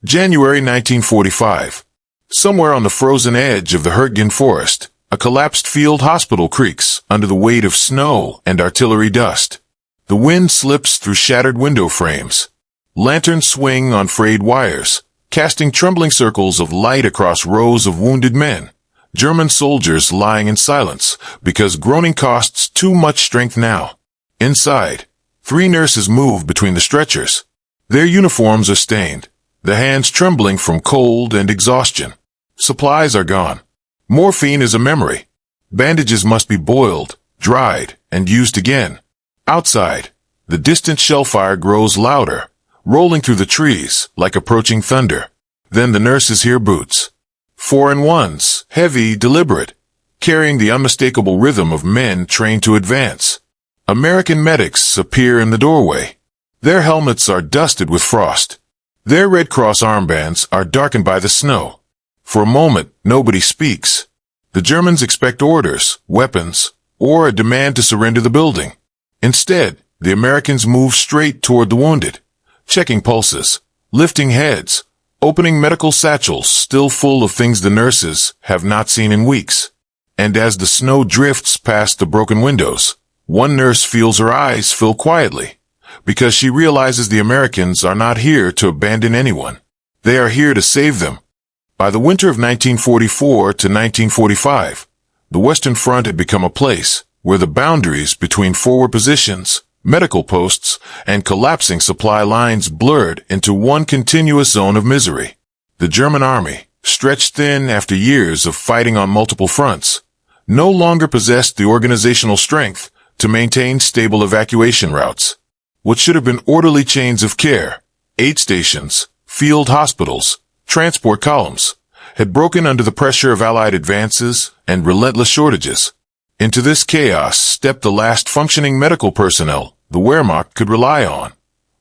January 1945. Somewhere on the frozen edge of the Hurtgen Forest, a collapsed field hospital creaks under the weight of snow and artillery dust. The wind slips through shattered window frames. Lanterns swing on frayed wires, casting trembling circles of light across rows of wounded men. German soldiers lying in silence because groaning costs too much strength now. Inside, 3 nurses move between the stretchers. Their uniforms are stained, the hands trembling from cold and exhaustion. Supplies are gone. Morphine is a memory. Bandages must be boiled, dried, and used again. Outside, the distant shell fire grows louder, rolling through the trees like approaching thunder. Then the nurses hear boots. 4-in-1s, heavy, deliberate, carrying the unmistakable rhythm of men trained to advance. American medics appear in the doorway. Their helmets are dusted with frost. Their Red Cross armbands are darkened by the snow. For a moment, nobody speaks. The Germans expect orders, weapons, or a demand to surrender the building. Instead, the Americans move straight toward the wounded, checking pulses, lifting heads, opening medical satchels still full of things the nurses have not seen in weeks. And as the snow drifts past the broken windows, one nurse feels her eyes fill quietly, because she realizes the Americans are not here to abandon anyone. They are here to save them. By the winter of 1944 to 1945, the Western Front had become a place where the boundaries between forward positions, medical posts, and collapsing supply lines blurred into one continuous zone of misery. The German army, stretched thin after years of fighting on multiple fronts, no longer possessed the organizational strength to maintain stable evacuation routes. What should have been orderly chains of care, aid stations, field hospitals, transport columns, had broken under the pressure of Allied advances and relentless shortages. Into this chaos stepped the last functioning medical personnel the Wehrmacht could rely on.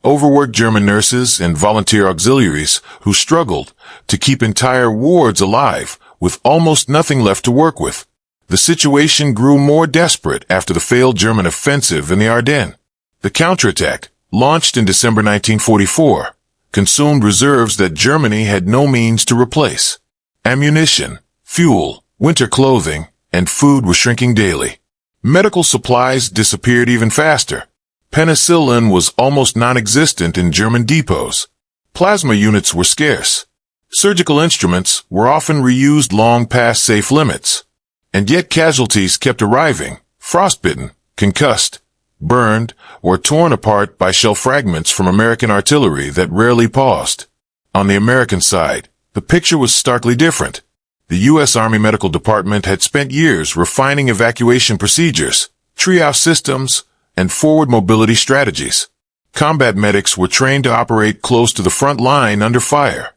Overworked German nurses and volunteer auxiliaries who struggled to keep entire wards alive with almost nothing left to work with. The situation grew more desperate after the failed German offensive in the Ardennes. The counterattack, launched in December 1944, consumed reserves that Germany had no means to replace. Ammunition, fuel, winter clothing, and food were shrinking daily. Medical supplies disappeared even faster. Penicillin was almost non-existent in German depots. Plasma units were scarce. Surgical instruments were often reused long past safe limits. And yet casualties kept arriving, frostbitten, concussed, burned, or torn apart by shell fragments from American artillery that rarely paused. On the American side, the picture was starkly different. The U.S. Army Medical Department had spent years refining evacuation procedures, triage systems, and forward mobility strategies. Combat medics were trained to operate close to the front line under fire,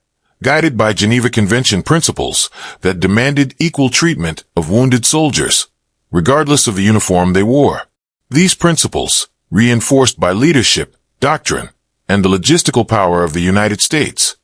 guided by Geneva Convention principles that demanded equal treatment of wounded soldiers, regardless of the uniform they wore. These principles, reinforced by leadership, doctrine, and the logistical power of the United States,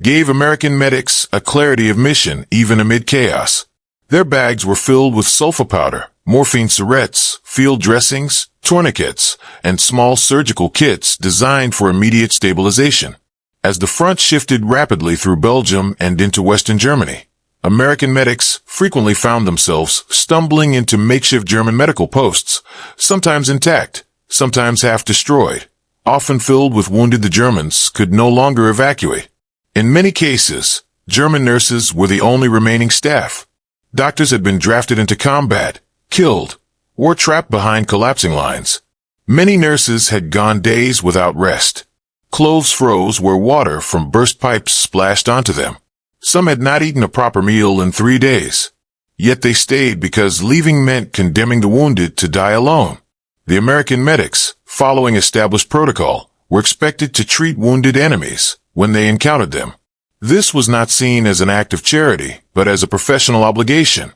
gave American medics a clarity of mission even amid chaos. Their bags were filled with sulfa powder, morphine syrettes, field dressings, tourniquets, and small surgical kits designed for immediate stabilization. As the front shifted rapidly through Belgium and into Western Germany, American medics frequently found themselves stumbling into makeshift German medical posts, sometimes intact, sometimes half destroyed, often filled with wounded the Germans could no longer evacuate. In many cases, German nurses were the only remaining staff. Doctors had been drafted into combat, killed, or trapped behind collapsing lines. Many nurses had gone days without rest. Clothes froze where water from burst pipes splashed onto them. Some had not eaten a proper meal in 3 days. Yet they stayed because leaving meant condemning the wounded to die alone. The American medics, following established protocol, were expected to treat wounded enemies when they encountered them. This was not seen as an act of charity, but as a professional obligation,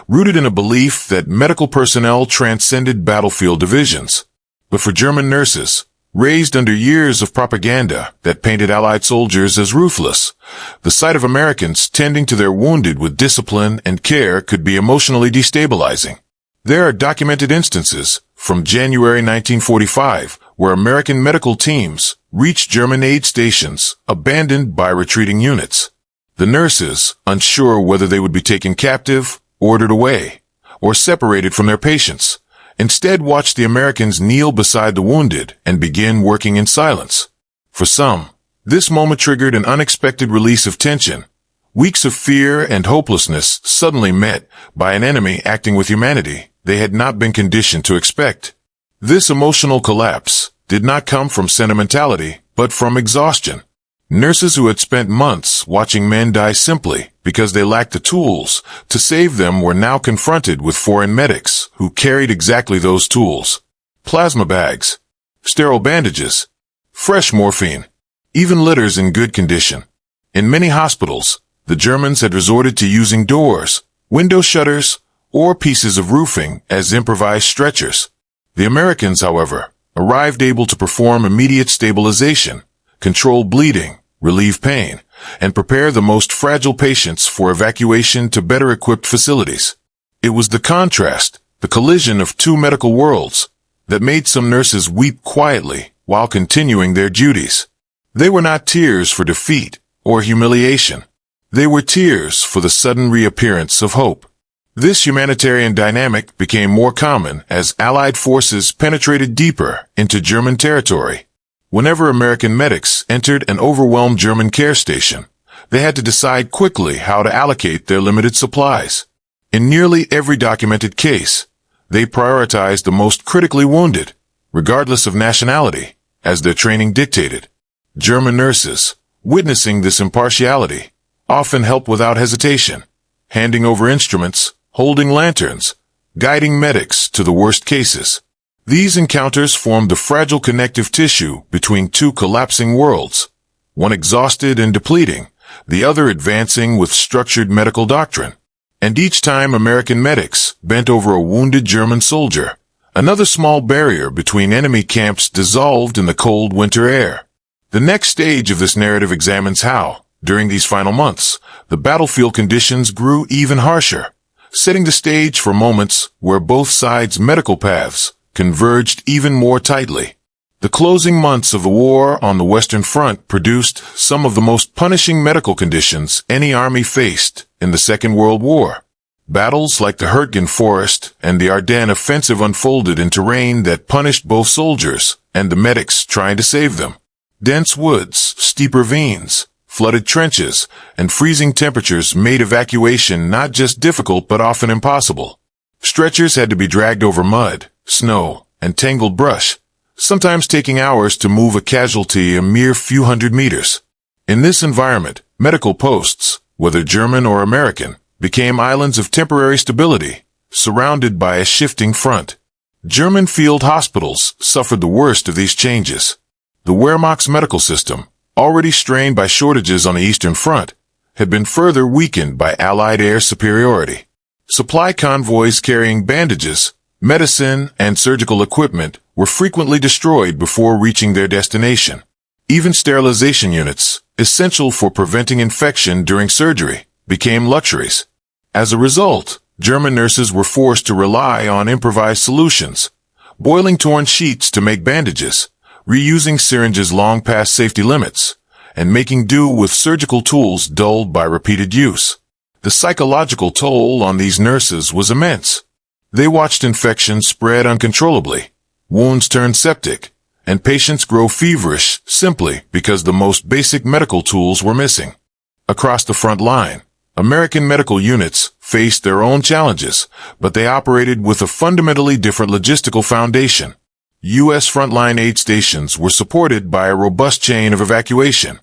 rooted in a belief that medical personnel transcended battlefield divisions. But for German nurses, raised under years of propaganda that painted Allied soldiers as ruthless, the sight of Americans tending to their wounded with discipline and care could be emotionally destabilizing. There are documented instances from January 1945 where American medical teams reached German aid stations, abandoned by retreating units. The nurses, unsure whether they would be taken captive, ordered away, or separated from their patients, instead watched the Americans kneel beside the wounded and begin working in silence. For some, this moment triggered an unexpected release of tension. Weeks of fear and hopelessness suddenly met by an enemy acting with humanity they had not been conditioned to expect. This emotional collapse did not come from sentimentality, but from exhaustion. Nurses who had spent months watching men die simply because they lacked the tools to save them were now confronted with foreign medics who carried exactly those tools. Plasma bags, sterile bandages, fresh morphine, even litters in good condition. In many hospitals, the Germans had resorted to using doors, window shutters, or pieces of roofing as improvised stretchers. The Americans, however, arrived able to perform immediate stabilization, control bleeding, relieve pain, and prepare the most fragile patients for evacuation to better equipped facilities. It was the contrast, the collision of two medical worlds, that made some nurses weep quietly while continuing their duties. They were not tears for defeat or humiliation. They were tears for the sudden reappearance of hope. This humanitarian dynamic became more common as Allied forces penetrated deeper into German territory. Whenever American medics entered an overwhelmed German care station, they had to decide quickly how to allocate their limited supplies. In nearly every documented case, they prioritized the most critically wounded, regardless of nationality, as their training dictated. German nurses, witnessing this impartiality, often helped without hesitation, handing over instruments, holding lanterns, guiding medics to the worst cases. These encounters formed the fragile connective tissue between two collapsing worlds, one exhausted and depleting, the other advancing with structured medical doctrine. And each time American medics bent over a wounded German soldier, another small barrier between enemy camps dissolved in the cold winter air. The next stage of this narrative examines how, during these final months, the battlefield conditions grew even harsher, setting the stage for moments where both sides' medical paths converged even more tightly. The closing months of the war on the Western Front produced some of the most punishing medical conditions any army faced in the Second World War. Battles like the Hurtgen Forest and the Ardennes offensive unfolded in terrain that punished both soldiers and the medics trying to save them. Dense woods, steep ravines, flooded trenches, and freezing temperatures made evacuation not just difficult but often impossible. Stretchers had to be dragged over mud, snow, and tangled brush, sometimes taking hours to move a casualty a mere few hundred meters. In this environment, medical posts, whether German or American, became islands of temporary stability, surrounded by a shifting front. German field hospitals suffered the worst of these changes. The Wehrmacht's medical system, already strained by shortages on the Eastern Front, had been further weakened by Allied air superiority. Supply convoys carrying bandages, medicine, and surgical equipment were frequently destroyed before reaching their destination. Even sterilization units, essential for preventing infection during surgery, became luxuries. As a result, German nurses were forced to rely on improvised solutions, boiling torn sheets to make bandages, reusing syringes long past safety limits, and making do with surgical tools dulled by repeated use. The psychological toll on these nurses was immense. They watched infections spread uncontrollably, wounds turn septic, and patients grow feverish simply because the most basic medical tools were missing. Across the front line, American medical units faced their own challenges, but they operated with a fundamentally different logistical foundation. U.S. frontline aid stations were supported by a robust chain of evacuation.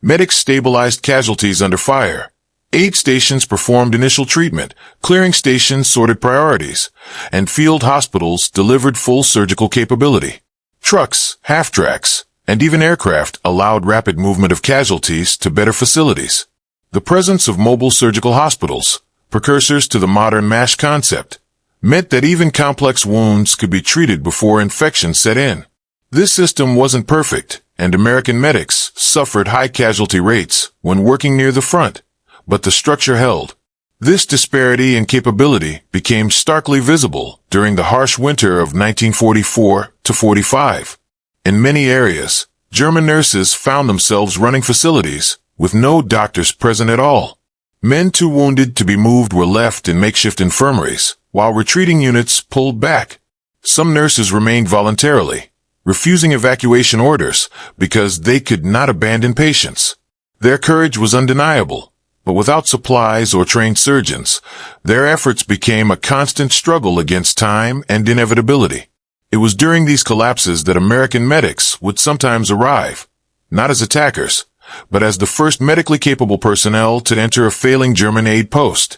Medics stabilized casualties under fire. Aid stations performed initial treatment, clearing stations sorted priorities, and field hospitals delivered full surgical capability. Trucks, half-tracks, and even aircraft allowed rapid movement of casualties to better facilities. The presence of mobile surgical hospitals, precursors to the modern MASH concept, meant that even complex wounds could be treated before infection set in. This system wasn't perfect, and American medics suffered high casualty rates when working near the front, but the structure held. This disparity in capability became starkly visible during the harsh winter of 1944 to 45. In many areas, German nurses found themselves running facilities with no doctors present at all. Men too wounded to be moved were left in makeshift infirmaries, while retreating units pulled back. Some nurses remained voluntarily, refusing evacuation orders because they could not abandon patients. Their courage was undeniable, but without supplies or trained surgeons, their efforts became a constant struggle against time and inevitability. It was during these collapses that American medics would sometimes arrive, not as attackers, but as the first medically capable personnel to enter a failing German aid post.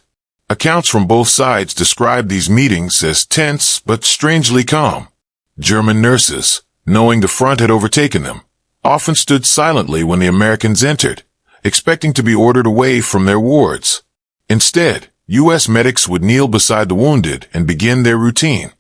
Accounts from both sides describe these meetings as tense but strangely calm. German nurses, knowing the front had overtaken them, often stood silently when the Americans entered, expecting to be ordered away from their wards. Instead, U.S. medics would kneel beside the wounded and begin their routine,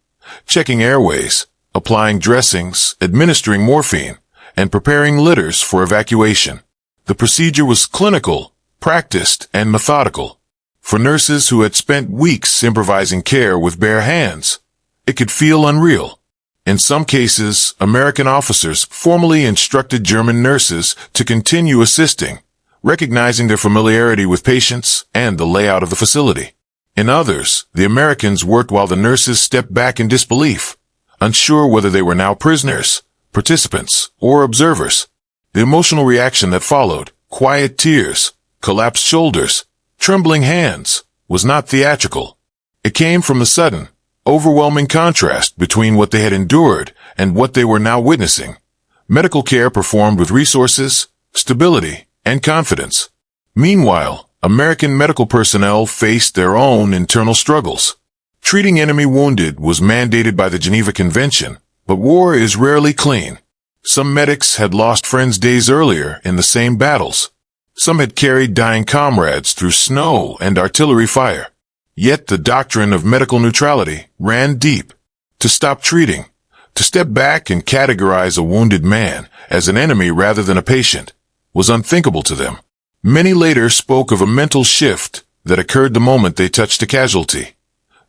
checking airways, applying dressings, administering morphine, and preparing litters for evacuation. The procedure was clinical, practiced, and methodical. For nurses who had spent weeks improvising care with bare hands, it could feel unreal. In some cases, American officers formally instructed German nurses to continue assisting, recognizing their familiarity with patients and the layout of the facility. In others, the Americans worked while the nurses stepped back in disbelief, unsure whether they were now prisoners, participants, or observers. The emotional reaction that followed, quiet tears, collapsed shoulders, trembling hands, was not theatrical. It came from the sudden, overwhelming contrast between what they had endured and what they were now witnessing. Medical care performed with resources, stability, and confidence. Meanwhile, American medical personnel faced their own internal struggles. Treating enemy wounded was mandated by the Geneva Convention, but war is rarely clean. Some medics had lost friends days earlier in the same battles. Some had carried dying comrades through snow and artillery fire. Yet the doctrine of medical neutrality ran deep. To stop treating, to step back and categorize a wounded man as an enemy rather than a patient, was unthinkable to them. Many later spoke of a mental shift that occurred the moment they touched a casualty.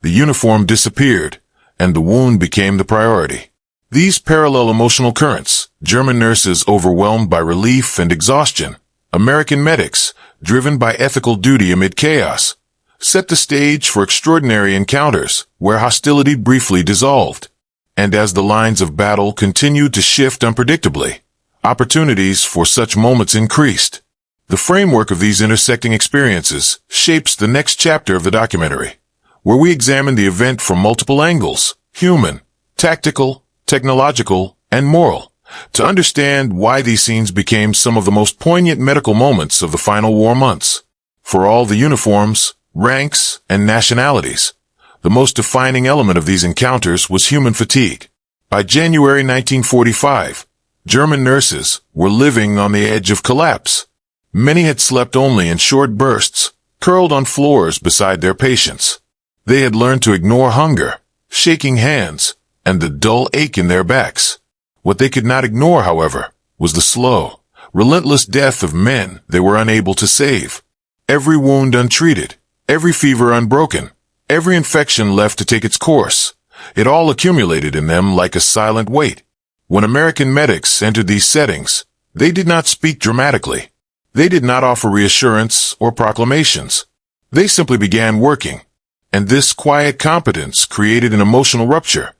The uniform disappeared, and the wound became the priority. These parallel emotional currents, German nurses overwhelmed by relief and exhaustion, American medics driven by ethical duty amid chaos, set the stage for extraordinary encounters where hostility briefly dissolved. And as the lines of battle continued to shift unpredictably, opportunities for such moments increased. The framework of these intersecting experiences shapes the next chapter of the documentary, where we examine the event from multiple angles, human, tactical, technological, and moral, to understand why these scenes became some of the most poignant medical moments of the final war months. For all the uniforms, ranks, and nationalities, the most defining element of these encounters was human fatigue. By January 1945, German nurses were living on the edge of collapse. Many had slept only in short bursts, curled on floors beside their patients. They had learned to ignore hunger, shaking hands, and the dull ache in their backs. What they could not ignore, however, was the slow, relentless death of men they were unable to save. Every wound untreated, every fever unbroken, every infection left to take its course. It all accumulated in them like a silent weight. When American medics entered these settings, they did not speak dramatically. They did not offer reassurance or proclamations. They simply began working. And this quiet competence created an emotional rupture.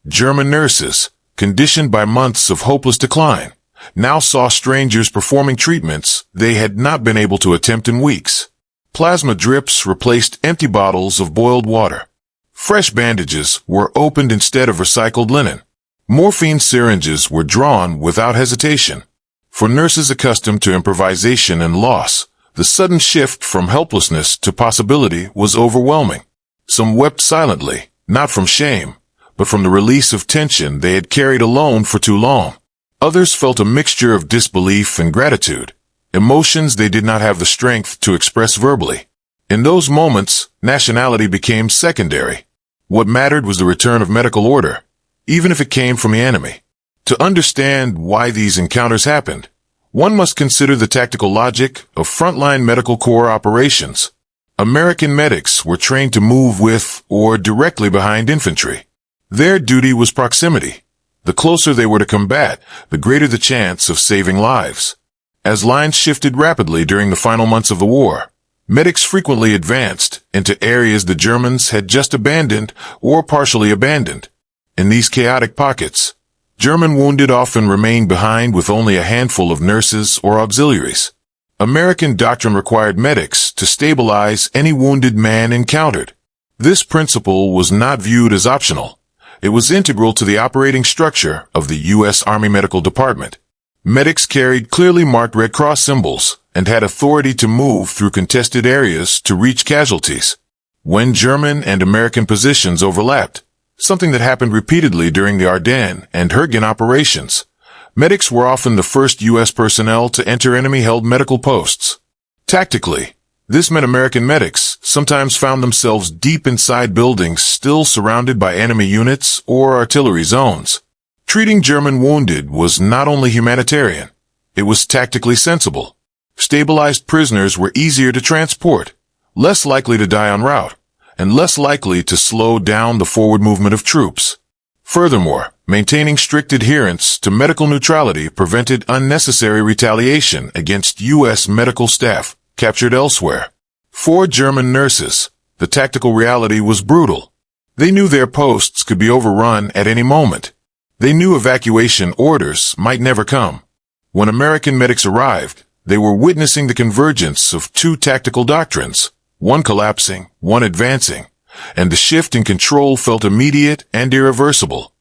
German nurses, conditioned by months of hopeless decline, now saw strangers performing treatments they had not been able to attempt in weeks. Plasma drips replaced empty bottles of boiled water. Fresh bandages were opened instead of recycled linen. Morphine syringes were drawn without hesitation. For nurses accustomed to improvisation and loss, the sudden shift from helplessness to possibility was overwhelming. Some wept silently, not from shame, but from the release of tension they had carried alone for too long. Others felt a mixture of disbelief and gratitude, emotions they did not have the strength to express verbally. In those moments, nationality became secondary. What mattered was the return of medical order, even if it came from the enemy. To understand why these encounters happened, one must consider the tactical logic of frontline medical corps operations. American medics were trained to move with or directly behind infantry. Their duty was proximity. The closer they were to combat, the greater the chance of saving lives. As lines shifted rapidly during the final months of the war, medics frequently advanced into areas the Germans had just abandoned or partially abandoned. In these chaotic pockets, German wounded often remained behind with only a handful of nurses or auxiliaries. American doctrine required medics to stabilize any wounded man encountered. This principle was not viewed as optional. It was integral to the operating structure of the U.S. Army Medical Department. Medics carried clearly marked Red Cross symbols and had authority to move through contested areas to reach casualties. When German and American positions overlapped, something that happened repeatedly during the Ardennes and Hürtgen operations, medics were often the first U.S. personnel to enter enemy-held medical posts. Tactically, this meant American medics sometimes found themselves deep inside buildings still surrounded by enemy units or artillery zones. Treating German wounded was not only humanitarian, it was tactically sensible. Stabilized prisoners were easier to transport, less likely to die en route, and less likely to slow down the forward movement of troops. Furthermore, maintaining strict adherence to medical neutrality prevented unnecessary retaliation against U.S. medical staff captured elsewhere. For German nurses, the tactical reality was brutal. They knew their posts could be overrun at any moment. They knew evacuation orders might never come. When American medics arrived, they were witnessing the convergence of two tactical doctrines, one collapsing, one advancing, and the shift in control felt immediate and irreversible.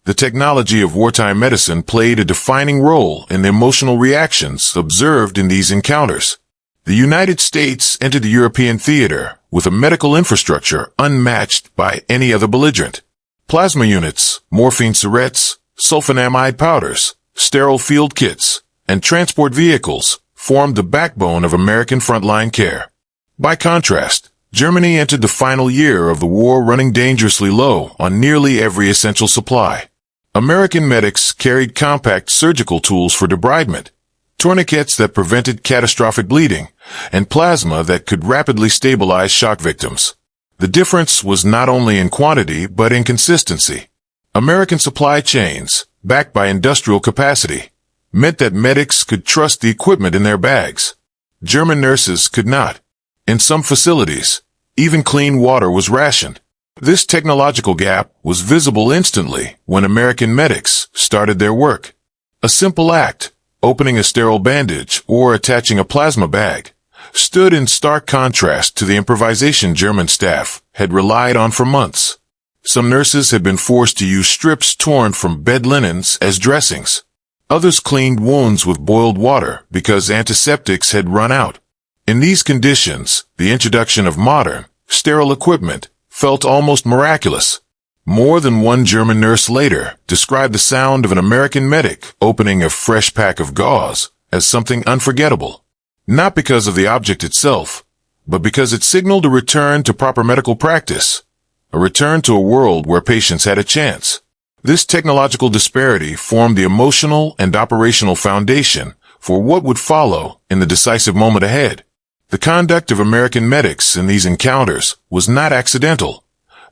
The technology of wartime medicine played a defining role in the emotional reactions observed in these encounters. The United States entered the European theater with a medical infrastructure unmatched by any other belligerent. Plasma units, morphine syrettes, sulfonamide powders, sterile field kits, and transport vehicles formed the backbone of American frontline care. By contrast, Germany entered the final year of the war running dangerously low on nearly every essential supply. American medics carried compact surgical tools for debridement, tourniquets that prevented catastrophic bleeding, and plasma that could rapidly stabilize shock victims. The difference was not only in quantity but in consistency. American supply chains, backed by industrial capacity, meant that medics could trust the equipment in their bags. German nurses could not. In some facilities, even clean water was rationed. This technological gap was visible instantly when American medics started their work. A simple act, opening a sterile bandage or attaching a plasma bag, stood in stark contrast to the improvisation German staff had relied on for months. Some nurses had been forced to use strips torn from bed linens as dressings. Others cleaned wounds with boiled water because antiseptics had run out. In these conditions, the introduction of modern, sterile equipment felt almost miraculous. More than one German nurse later described the sound of an American medic opening a fresh pack of gauze as something unforgettable. Not because of the object itself, but because it signaled a return to proper medical practice, a return to a world where patients had a chance. This technological disparity formed the emotional and operational foundation for what would follow in the decisive moment ahead. The conduct of American medics in these encounters was not accidental.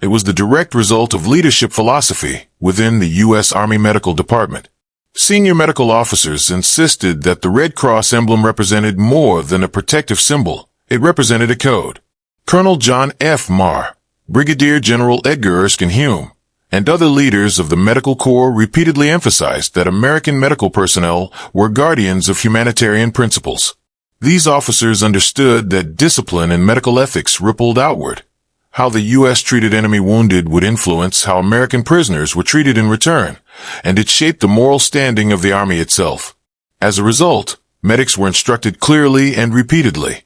It was the direct result of leadership philosophy within the U.S. Army Medical Department. Senior medical officers insisted that the Red Cross emblem represented more than a protective symbol. It represented a code. Colonel John F. Marr, Brigadier General Edgar Erskine Hume, and other leaders of the Medical Corps repeatedly emphasized that American medical personnel were guardians of humanitarian principles. These officers understood that discipline and medical ethics rippled outward. How the U.S. treated enemy wounded would influence how American prisoners were treated in return, and it shaped the moral standing of the Army itself. As a result, medics were instructed clearly and repeatedly.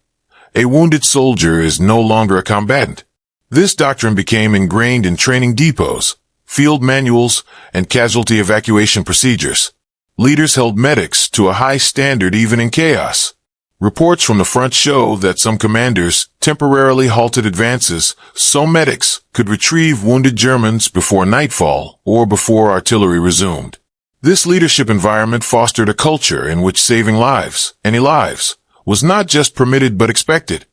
A wounded soldier is no longer a combatant. This doctrine became ingrained in training depots, field manuals, and casualty evacuation procedures. Leaders held medics to a high standard even in chaos. Reports from the front show that some commanders temporarily halted advances so medics could retrieve wounded Germans before nightfall or before artillery resumed. This leadership environment fostered a culture in which saving lives, any lives, was not just permitted but expected.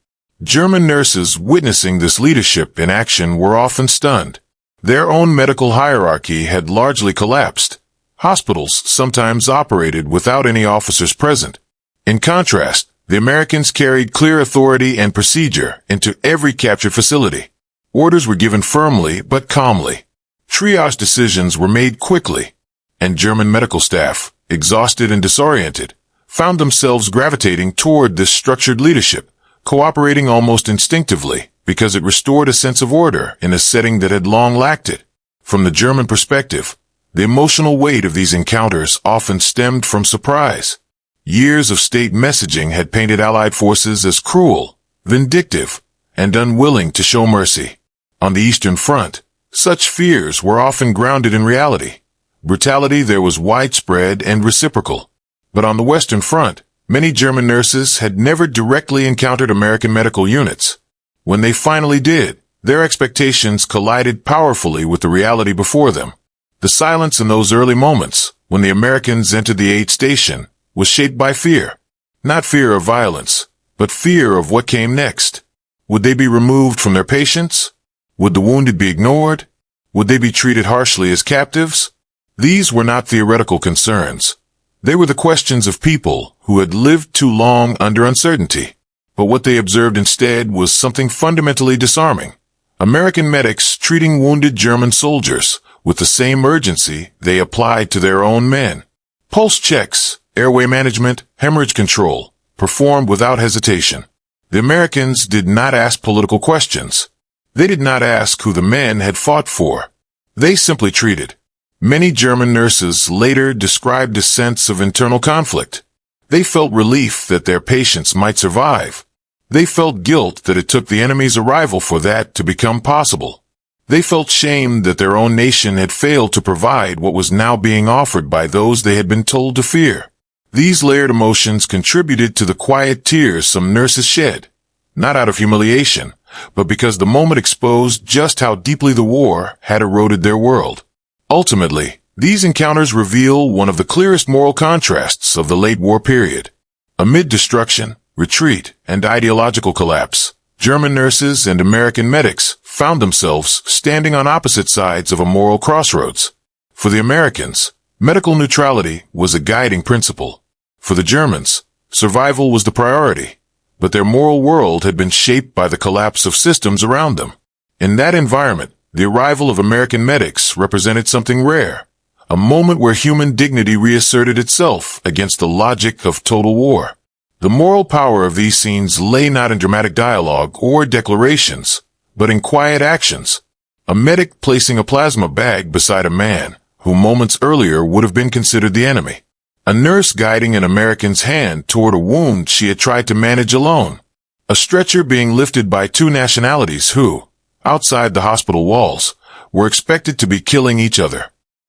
German nurses witnessing this leadership in action were often stunned. Their own medical hierarchy had largely collapsed, Hospitals sometimes operated without any officers present. In contrast, the Americans carried clear authority and procedure into every captured facility. Orders were given firmly but calmly. Triage decisions were made quickly, and German medical staff, exhausted and disoriented, found themselves gravitating toward this structured leadership, cooperating almost instinctively because it restored a sense of order in a setting that had long lacked it. From the German perspective, the emotional weight of these encounters often stemmed from surprise. Years of state messaging had painted Allied forces as cruel, vindictive, and unwilling to show mercy. On the Eastern Front, such fears were often grounded in reality. Brutality there was widespread and reciprocal. But on the Western Front, many German nurses had never directly encountered American medical units. When they finally did, their expectations collided powerfully with the reality before them. The silence in those early moments, when the Americans entered the aid station, was shaped by fear. Not fear of violence, but fear of what came next. Would they be removed from their patients? Would the wounded be ignored? Would they be treated harshly as captives? These were not theoretical concerns. They were the questions of people who had lived too long under uncertainty. But what they observed instead was something fundamentally disarming. American medics treating wounded German soldiers with the same urgency they applied to their own men. Pulse checks, airway management, hemorrhage control, performed without hesitation. The Americans did not ask political questions. They did not ask who the men had fought for. They simply treated. Many German nurses later described a sense of internal conflict. They felt relief that their patients might survive. They felt guilt that it took the enemy's arrival for that to become possible. They felt shame that their own nation had failed to provide what was now being offered by those they had been told to fear. These layered emotions contributed to the quiet tears some nurses shed, not out of humiliation, but because the moment exposed just how deeply the war had eroded their world. Ultimately, these encounters reveal one of the clearest moral contrasts of the late war period. Amid destruction, retreat, and ideological collapse, German nurses and American medics found themselves standing on opposite sides of a moral crossroads. For the Americans, medical neutrality was a guiding principle. For the Germans, survival was the priority, but their moral world had been shaped by the collapse of systems around them. In that environment, the arrival of American medics represented something rare, a moment where human dignity reasserted itself against the logic of total war. The moral power of these scenes lay not in dramatic dialogue or declarations, but in quiet actions. A medic placing a plasma bag beside a man who moments earlier would have been considered the enemy. A nurse guiding an American's hand toward a wound she had tried to manage alone. A stretcher being lifted by two nationalities who, outside the hospital walls, were expected to be killing each other.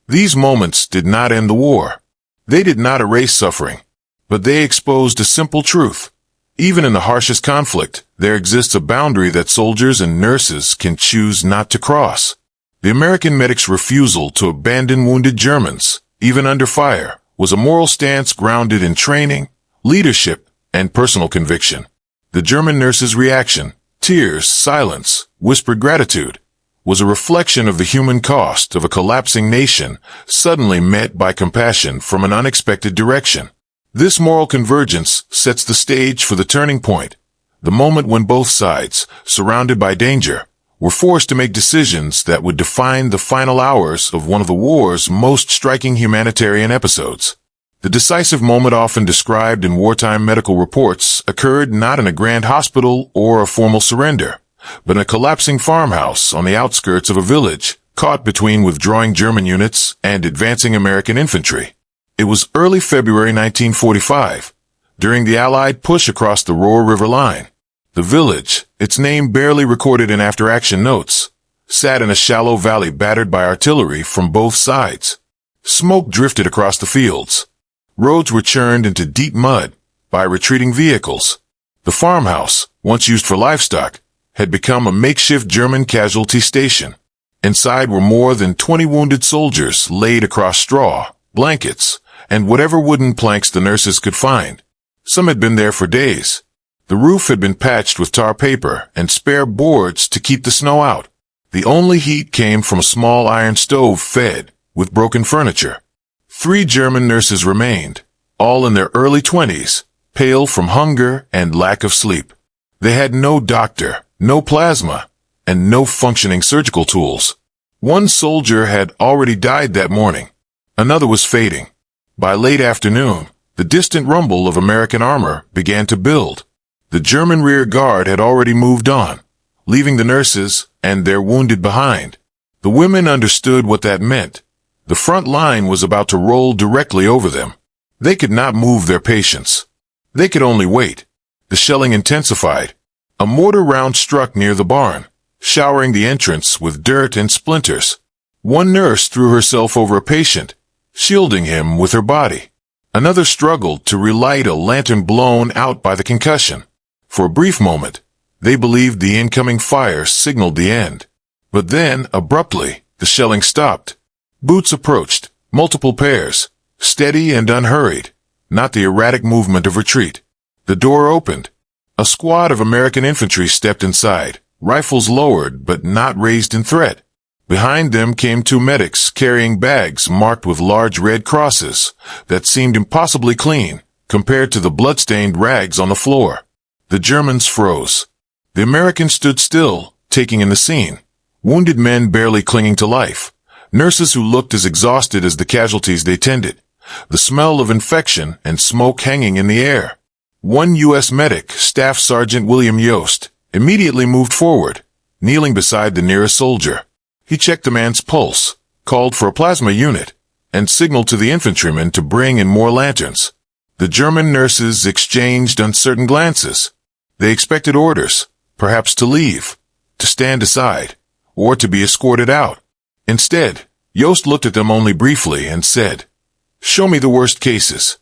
These moments did not end the war. They did not erase suffering, but they exposed a simple truth. Even in the harshest conflict, there exists a boundary that soldiers and nurses can choose not to cross. The American medics' refusal to abandon wounded Germans, even under fire, was a moral stance grounded in training, leadership, and personal conviction. The German nurses' reaction, tears, silence, whispered gratitude, was a reflection of the human cost of a collapsing nation suddenly met by compassion from an unexpected direction. This moral convergence sets the stage for the turning point, the moment when both sides, surrounded by danger, were forced to make decisions that would define the final hours of one of the war's most striking humanitarian episodes. The decisive moment often described in wartime medical reports occurred not in a grand hospital or a formal surrender, but in a collapsing farmhouse on the outskirts of a village, caught between withdrawing German units and advancing American infantry. It was early February 1945, during the Allied push across the Roer River line. The village, its name barely recorded in after-action notes, sat in a shallow valley battered by artillery from both sides. Smoke drifted across the fields. Roads were churned into deep mud by retreating vehicles. The farmhouse, once used for livestock, had become a makeshift German casualty station. Inside were more than 20 wounded soldiers laid across straw, blankets, and whatever wooden planks the nurses could find. Some had been there for days. The roof had been patched with tar paper and spare boards to keep the snow out. The only heat came from a small iron stove fed with broken furniture. 3 German nurses remained, all in their early 20s, pale from hunger and lack of sleep. They had no doctor, no plasma, and no functioning surgical tools. One soldier had already died that morning. Another was fading. By late afternoon, the distant rumble of American armor began to build. The German rear guard had already moved on, leaving the nurses and their wounded behind. The women understood what that meant. The front line was about to roll directly over them. They could not move their patients. They could only wait. The shelling intensified. A mortar round struck near the barn, showering the entrance with dirt and splinters. One nurse threw herself over a patient, shielding him with her body. Another struggled to relight a lantern blown out by the concussion. For a brief moment, they believed the incoming fire signaled the end. But then, abruptly, the shelling stopped. Boots approached, multiple pairs, steady and unhurried, not the erratic movement of retreat. The door opened. A squad of American infantry stepped inside, rifles lowered but not raised in threat. Behind them came 2 medics carrying bags marked with large red crosses that seemed impossibly clean compared to the blood-stained rags on the floor. The Germans froze. The Americans stood still, taking in the scene. Wounded men barely clinging to life. Nurses who looked as exhausted as the casualties they tended. The smell of infection and smoke hanging in the air. One U.S. medic, Staff Sergeant William Yost, immediately moved forward, kneeling beside the nearest soldier. He checked the man's pulse, called for a plasma unit, and signaled to the infantrymen to bring in more lanterns. The German nurses exchanged uncertain glances. They expected orders, perhaps to leave, to stand aside, or to be escorted out. Instead, Yost looked at them only briefly and said, "Show me the worst cases."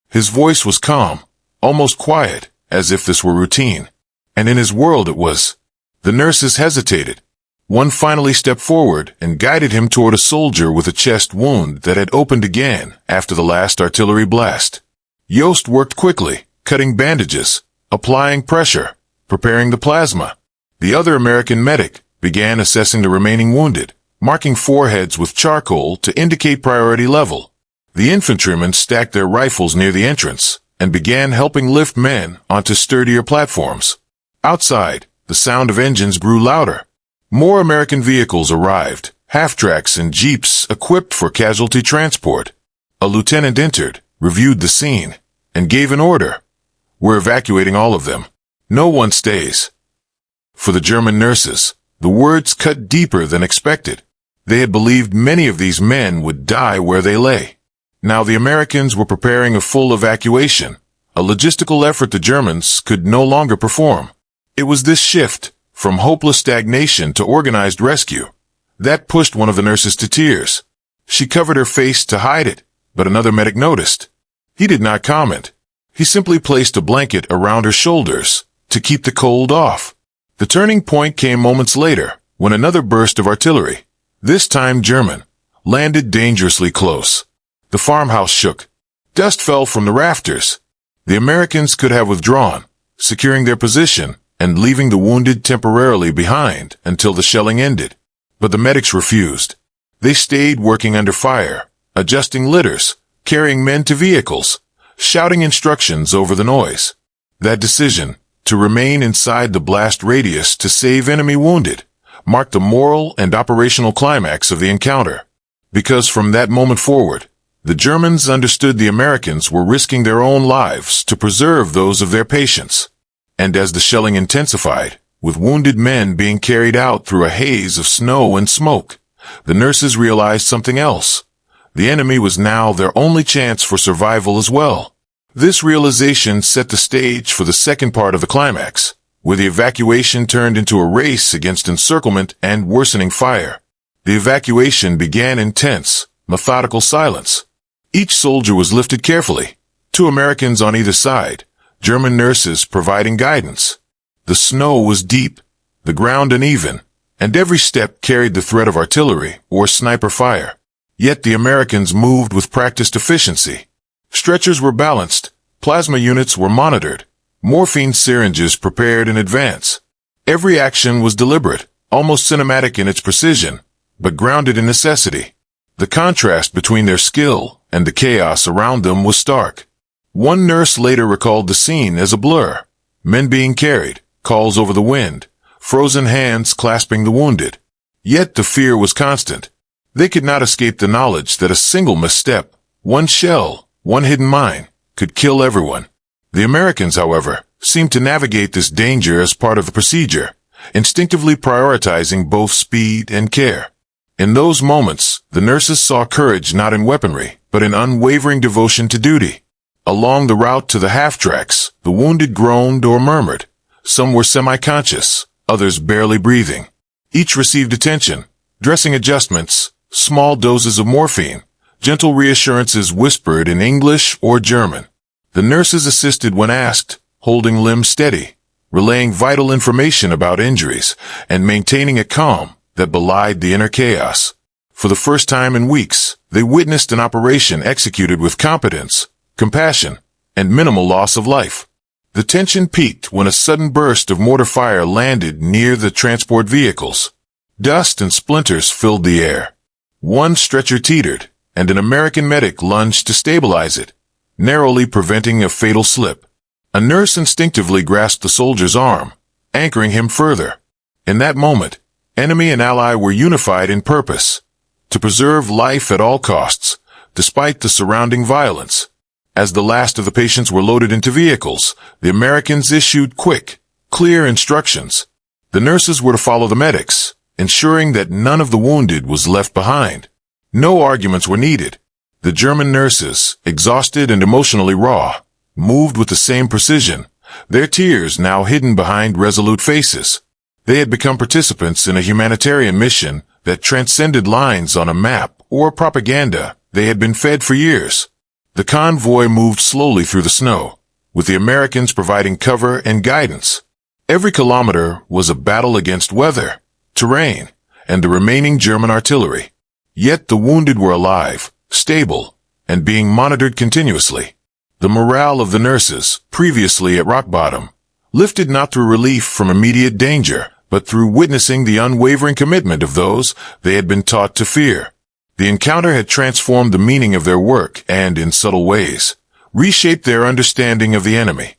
His voice was calm, almost quiet, as if this were routine. And in his world it was. The nurses hesitated. One finally stepped forward and guided him toward a soldier with a chest wound that had opened again after the last artillery blast. Yost worked quickly, cutting bandages, applying pressure, preparing the plasma. The other American medic began assessing the remaining wounded, marking foreheads with charcoal to indicate priority level. The infantrymen stacked their rifles near the entrance and began helping lift men onto sturdier platforms. Outside, the sound of engines grew louder. More American vehicles arrived, half-tracks and jeeps equipped for casualty transport. A lieutenant entered, reviewed the scene, and gave an order. "We're evacuating all of them. No one stays." For the German nurses, the words cut deeper than expected. They had believed many of these men would die where they lay. Now the Americans were preparing a full evacuation, a logistical effort the Germans could no longer perform. It was this shift, from hopeless stagnation to organized rescue, that pushed one of the nurses to tears. She covered her face to hide it, but another medic noticed. He did not comment. He simply placed a blanket around her shoulders to keep the cold off. The turning point came moments later, when another burst of artillery, this time German, landed dangerously close. The farmhouse shook. Dust fell from the rafters. The Americans could have withdrawn, securing their position and leaving the wounded temporarily behind until the shelling ended. But the medics refused. They stayed working under fire, adjusting litters, carrying men to vehicles, shouting instructions over the noise. That decision, to remain inside the blast radius to save enemy wounded, marked the moral and operational climax of the encounter. Because from that moment forward, the Germans understood the Americans were risking their own lives to preserve those of their patients. And as the shelling intensified, with wounded men being carried out through a haze of snow and smoke, the nurses realized something else. The enemy was now their only chance for survival as well. This realization set the stage for the second part of the climax, where the evacuation turned into a race against encirclement and worsening fire. The evacuation began in tense, methodical silence. Each soldier was lifted carefully, 2 Americans on either side, German nurses providing guidance. The snow was deep, the ground uneven, and every step carried the threat of artillery or sniper fire. Yet the Americans moved with practiced efficiency. Stretchers were balanced, plasma units were monitored, morphine syringes prepared in advance. Every action was deliberate, almost cinematic in its precision, but grounded in necessity. The contrast between their skill and the chaos around them was stark. One nurse later recalled the scene as a blur. Men being carried, calls over the wind, frozen hands clasping the wounded. Yet the fear was constant. They could not escape the knowledge that a single misstep, one shell, one hidden mine, could kill everyone. The Americans, however, seemed to navigate this danger as part of the procedure, instinctively prioritizing both speed and care. In those moments, the nurses saw courage not in weaponry, but in unwavering devotion to duty. Along the route to the half-tracks, the wounded groaned or murmured. Some were semi-conscious, others barely breathing. Each received attention, dressing adjustments, small doses of morphine, gentle reassurances whispered in English or German. The nurses assisted when asked, holding limbs steady, relaying vital information about injuries, and maintaining a calm that belied the inner chaos. For the first time in weeks, they witnessed an operation executed with competence, compassion, and minimal loss of life. The tension peaked when a sudden burst of mortar fire landed near the transport vehicles. Dust and splinters filled the air. One stretcher teetered, and an American medic lunged to stabilize it, narrowly preventing a fatal slip. A nurse instinctively grasped the soldier's arm, anchoring him further. In that moment, enemy and ally were unified in purpose, to preserve life at all costs, despite the surrounding violence. As the last of the patients were loaded into vehicles, the Americans issued quick, clear instructions. The nurses were to follow the medics, ensuring that none of the wounded was left behind. No arguments were needed. The German nurses, exhausted and emotionally raw, moved with the same precision, their tears now hidden behind resolute faces. They had become participants in a humanitarian mission that transcended lines on a map or propaganda they had been fed for years. The convoy moved slowly through the snow, with the Americans providing cover and guidance. Every kilometer was a battle against weather, terrain, and the remaining German artillery. Yet the wounded were alive, stable, and being monitored continuously. The morale of the nurses, previously at rock bottom, lifted not through relief from immediate danger, but through witnessing the unwavering commitment of those they had been taught to fear. The encounter had transformed the meaning of their work and, in subtle ways, reshaped their understanding of the enemy.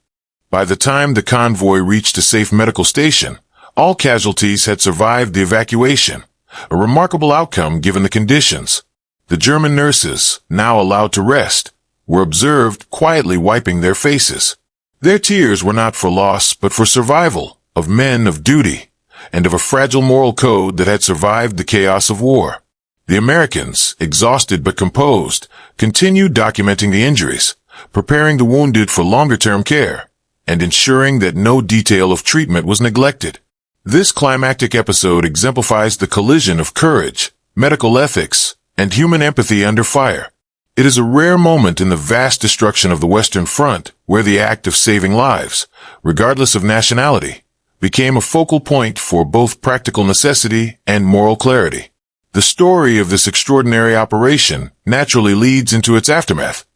By the time the convoy reached a safe medical station, all casualties had survived the evacuation, a remarkable outcome given the conditions. The German nurses, now allowed to rest, were observed quietly wiping their faces. Their tears were not for loss but for survival of men of duty and of a fragile moral code that had survived the chaos of war. The Americans, exhausted but composed, continued documenting the injuries, preparing the wounded for longer-term care, and ensuring that no detail of treatment was neglected. This climactic episode exemplifies the collision of courage, medical ethics, and human empathy under fire. It is a rare moment in the vast destruction of the Western Front where the act of saving lives, regardless of nationality, became a focal point for both practical necessity and moral clarity. The story of this extraordinary operation naturally leads into its aftermath,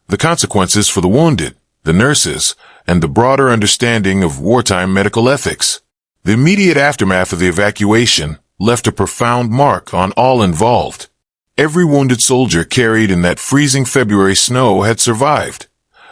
the consequences for the wounded, the nurses, and the broader understanding of wartime medical ethics. The immediate aftermath of the evacuation left a profound mark on all involved. Every wounded soldier carried in that freezing February snow had survived,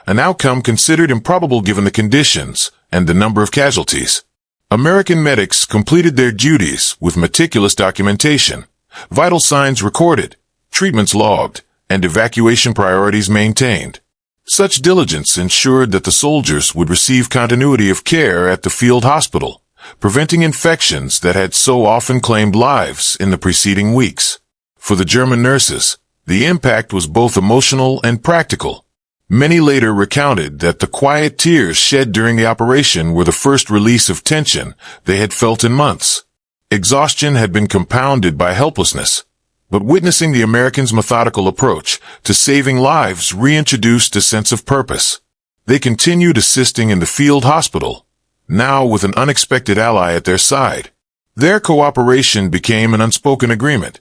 an outcome considered improbable given the conditions and the number of casualties. American medics completed their duties with meticulous documentation, vital signs recorded, treatments logged, and evacuation priorities maintained. Such diligence ensured that the soldiers would receive continuity of care at the field hospital, preventing infections that had so often claimed lives in the preceding weeks. For the German nurses, the impact was both emotional and practical. Many later recounted that the quiet tears shed during the operation were the first release of tension they had felt in months. Exhaustion had been compounded by helplessness, but witnessing the Americans' methodical approach to saving lives reintroduced a sense of purpose. They continued assisting in the field hospital, now with an unexpected ally at their side. Their cooperation became an unspoken agreement.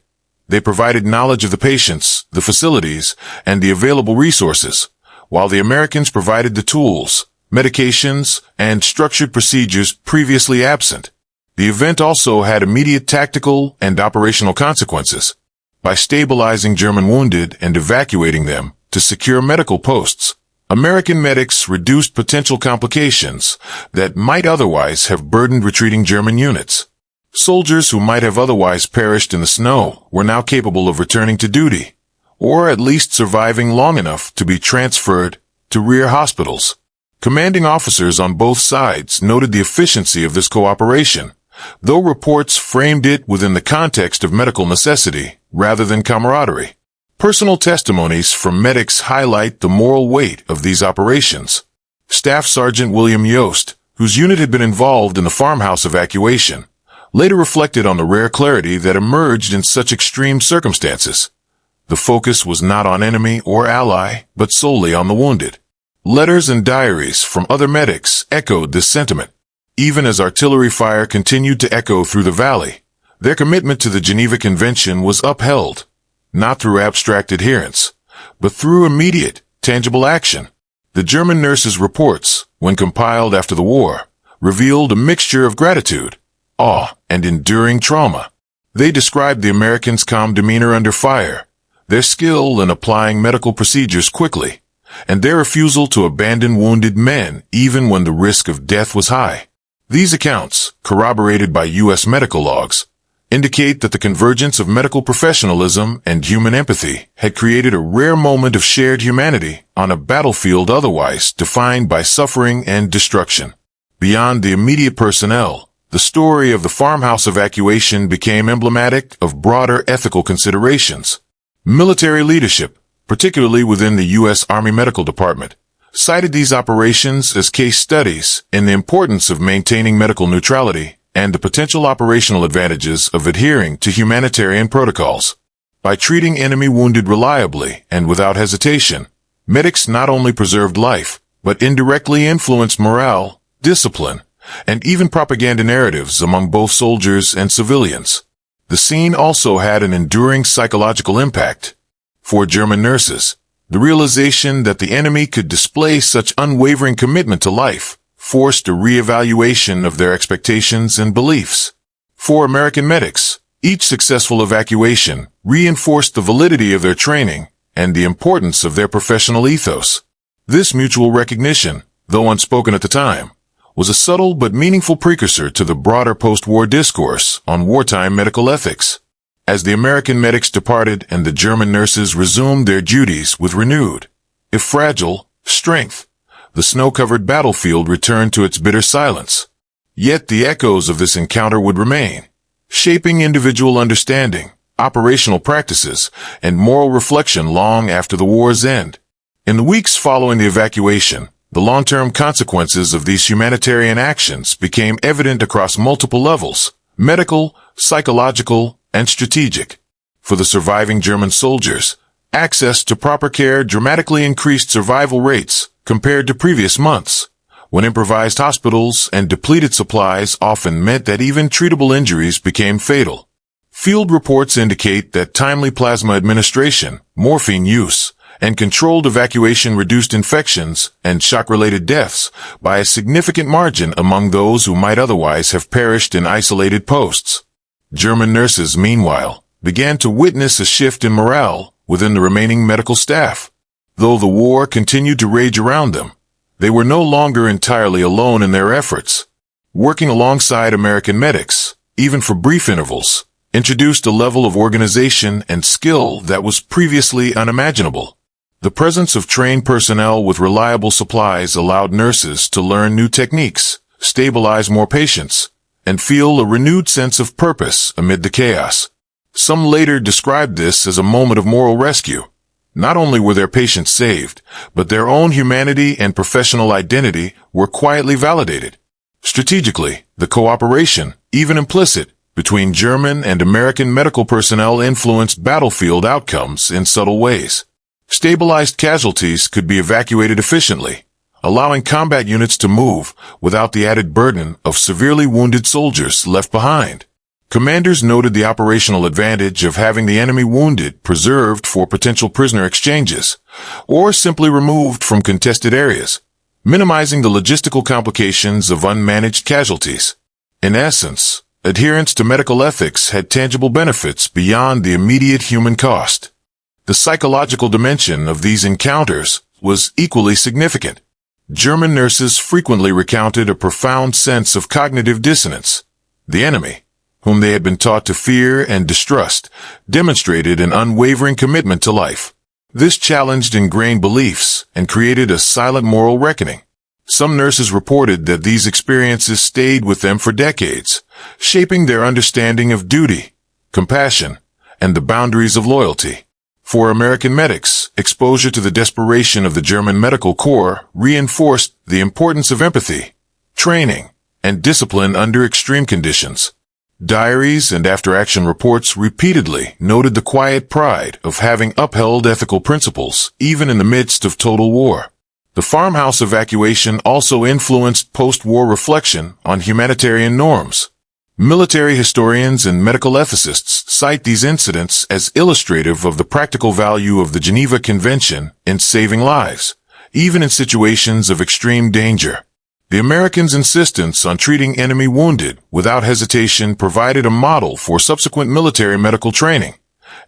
They provided knowledge of the patients, the facilities, and the available resources, while the Americans provided the tools, medications, and structured procedures previously absent. The event also had immediate tactical and operational consequences. by stabilizing German wounded and evacuating them to secure medical posts. American medics reduced potential complications that might otherwise have burdened retreating German units. Soldiers who might have otherwise perished in the snow were now capable of returning to duty, or at least surviving long enough to be transferred to rear hospitals. Commanding officers on both sides noted the efficiency of this cooperation, though reports framed it within the context of medical necessity rather than camaraderie. Personal testimonies from medics highlight the moral weight of these operations. Staff Sergeant William Yost, whose unit had been involved in the farmhouse evacuation, later reflected on the rare clarity that emerged in such extreme circumstances. The focus was not on enemy or ally, but solely on the wounded. Letters and diaries from other medics echoed this sentiment. Even as artillery fire continued to echo through the valley, their commitment to the Geneva Convention was upheld, not through abstract adherence, but through immediate, tangible action. The German nurses' reports, when compiled after the war, revealed a mixture of gratitude, awe, and enduring trauma. They described the Americans' calm demeanor under fire, their skill in applying medical procedures quickly, and their refusal to abandon wounded men even when the risk of death was high. These accounts, corroborated by U.S. medical logs, indicate that the convergence of medical professionalism and human empathy had created a rare moment of shared humanity on a battlefield otherwise defined by suffering and destruction. Beyond the immediate personnel, the story of the farmhouse evacuation became emblematic of broader ethical considerations. Military leadership, particularly within the U.S. Army Medical Department, cited these operations as case studies in the importance of maintaining medical neutrality and the potential operational advantages of adhering to humanitarian protocols. By treating enemy wounded reliably and without hesitation, medics not only preserved life, but indirectly influenced morale, discipline, and even propaganda narratives among both soldiers and civilians. The scene also had an enduring psychological impact. For German nurses, the realization that the enemy could display such unwavering commitment to life forced a reevaluation of their expectations and beliefs. For American medics, each successful evacuation reinforced the validity of their training and the importance of their professional ethos. This mutual recognition, though unspoken at the time, was a subtle but meaningful precursor to the broader post-war discourse on wartime medical ethics. As the American medics departed and the German nurses resumed their duties with renewed, if fragile, strength, the snow-covered battlefield returned to its bitter silence. Yet the echoes of this encounter would remain, shaping individual understanding, operational practices, and moral reflection long after the war's end. In the weeks following the evacuation, the long-term consequences of these humanitarian actions became evident across multiple levels: medical, psychological, and strategic. For the surviving German soldiers, access to proper care dramatically increased survival rates compared to previous months, when improvised hospitals and depleted supplies often meant that even treatable injuries became fatal. Field reports indicate that timely plasma administration, morphine use, and controlled evacuation reduced infections and shock-related deaths by a significant margin among those who might otherwise have perished in isolated posts. German nurses, meanwhile, began to witness a shift in morale within the remaining medical staff. Though the war continued to rage around them, they were no longer entirely alone in their efforts. Working alongside American medics, even for brief intervals, introduced a level of organization and skill that was previously unimaginable. The presence of trained personnel with reliable supplies allowed nurses to learn new techniques, stabilize more patients, and feel a renewed sense of purpose amid the chaos. Some later described this as a moment of moral rescue. Not only were their patients saved, but their own humanity and professional identity were quietly validated. Strategically, the cooperation, even implicit, between German and American medical personnel influenced battlefield outcomes in subtle ways. Stabilized casualties could be evacuated efficiently, allowing combat units to move without the added burden of severely wounded soldiers left behind. Commanders noted the operational advantage of having the enemy wounded preserved for potential prisoner exchanges, or simply removed from contested areas, minimizing the logistical complications of unmanaged casualties. In essence, adherence to medical ethics had tangible benefits beyond the immediate human cost. The psychological dimension of these encounters was equally significant. German nurses frequently recounted a profound sense of cognitive dissonance. The enemy, whom they had been taught to fear and distrust, demonstrated an unwavering commitment to life. This challenged ingrained beliefs and created a silent moral reckoning. Some nurses reported that these experiences stayed with them for decades, shaping their understanding of duty, compassion, and the boundaries of loyalty. For American medics, exposure to the desperation of the German medical corps reinforced the importance of empathy, training, and discipline under extreme conditions. Diaries and after-action reports repeatedly noted the quiet pride of having upheld ethical principles, even in the midst of total war. The farmhouse evacuation also influenced post-war reflection on humanitarian norms. Military historians and medical ethicists cite these incidents as illustrative of the practical value of the Geneva Convention in saving lives, even in situations of extreme danger. The Americans' insistence on treating enemy wounded without hesitation provided a model for subsequent military medical training,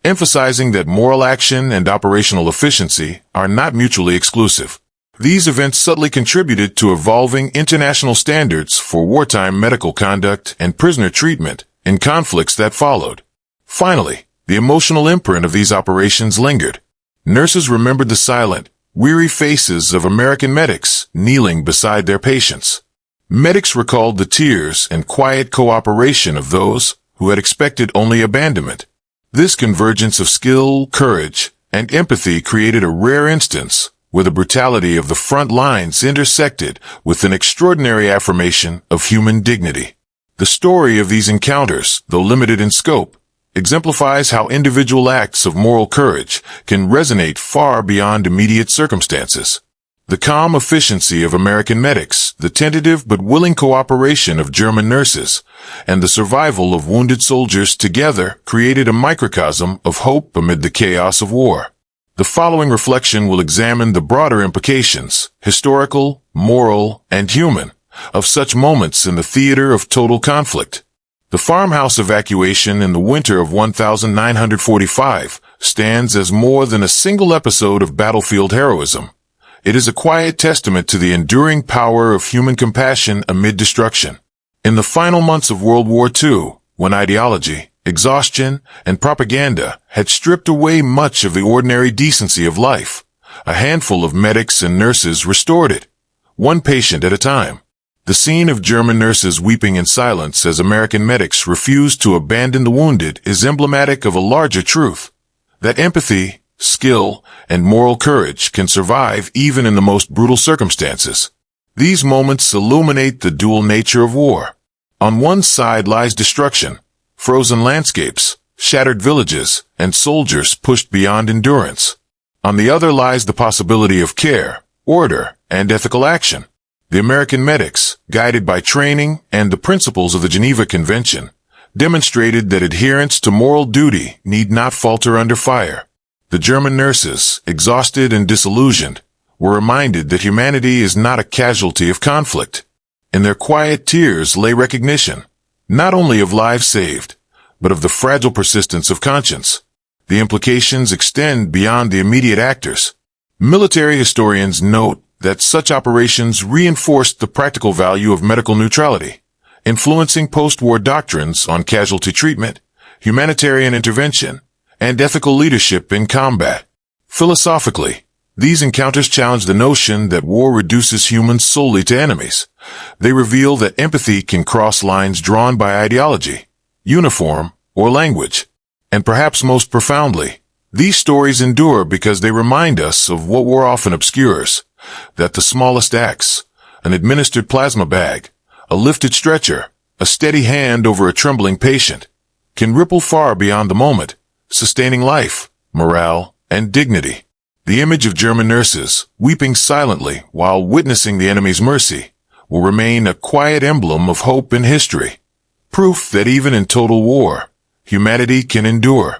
emphasizing that moral action and operational efficiency are not mutually exclusive. These events subtly contributed to evolving international standards for wartime medical conduct and prisoner treatment in conflicts that followed. Finally, the emotional imprint of these operations lingered. Nurses remembered the silent, weary faces of American medics kneeling beside their patients. Medics recalled the tears and quiet cooperation of those who had expected only abandonment. This convergence of skill, courage, and empathy created a rare instance where the brutality of the front lines intersected with an extraordinary affirmation of human dignity. The story of these encounters, though limited in scope, exemplifies how individual acts of moral courage can resonate far beyond immediate circumstances. The calm efficiency of American medics, the tentative but willing cooperation of German nurses, and the survival of wounded soldiers together created a microcosm of hope amid the chaos of war. The following reflection will examine the broader implications, historical, moral, and human, of such moments in the theater of total conflict. The farmhouse evacuation in the winter of 1945 stands as more than a single episode of battlefield heroism. It is a quiet testament to the enduring power of human compassion amid destruction. In the final months of World War II, when ideology, exhaustion, and propaganda had stripped away much of the ordinary decency of life, a handful of medics and nurses restored it, one patient at a time. The scene of German nurses weeping in silence as American medics refused to abandon the wounded is emblematic of a larger truth, that empathy, skill, and moral courage can survive even in the most brutal circumstances. These moments illuminate the dual nature of war. On one side lies destruction, frozen landscapes, shattered villages, and soldiers pushed beyond endurance. On the other lies the possibility of care, order, and ethical action. The American medics, guided by training and the principles of the Geneva Convention, demonstrated that adherence to moral duty need not falter under fire. The German nurses, exhausted and disillusioned, were reminded that humanity is not a casualty of conflict. In their quiet tears lay recognition, not only of lives saved, but of the fragile persistence of conscience. The implications extend beyond the immediate actors. Military historians note that such operations reinforced the practical value of medical neutrality, influencing post-war doctrines on casualty treatment, humanitarian intervention, and ethical leadership in combat. Philosophically, these encounters challenge the notion that war reduces humans solely to enemies. They reveal that empathy can cross lines drawn by ideology, uniform, or language. And perhaps most profoundly, these stories endure because they remind us of what war often obscures, that the smallest acts, an administered plasma bag, a lifted stretcher, a steady hand over a trembling patient, can ripple far beyond the moment, sustaining life, morale, and dignity. The image of German nurses, weeping silently while witnessing the enemy's mercy, will remain a quiet emblem of hope in history, proof that even in total war, humanity can endure.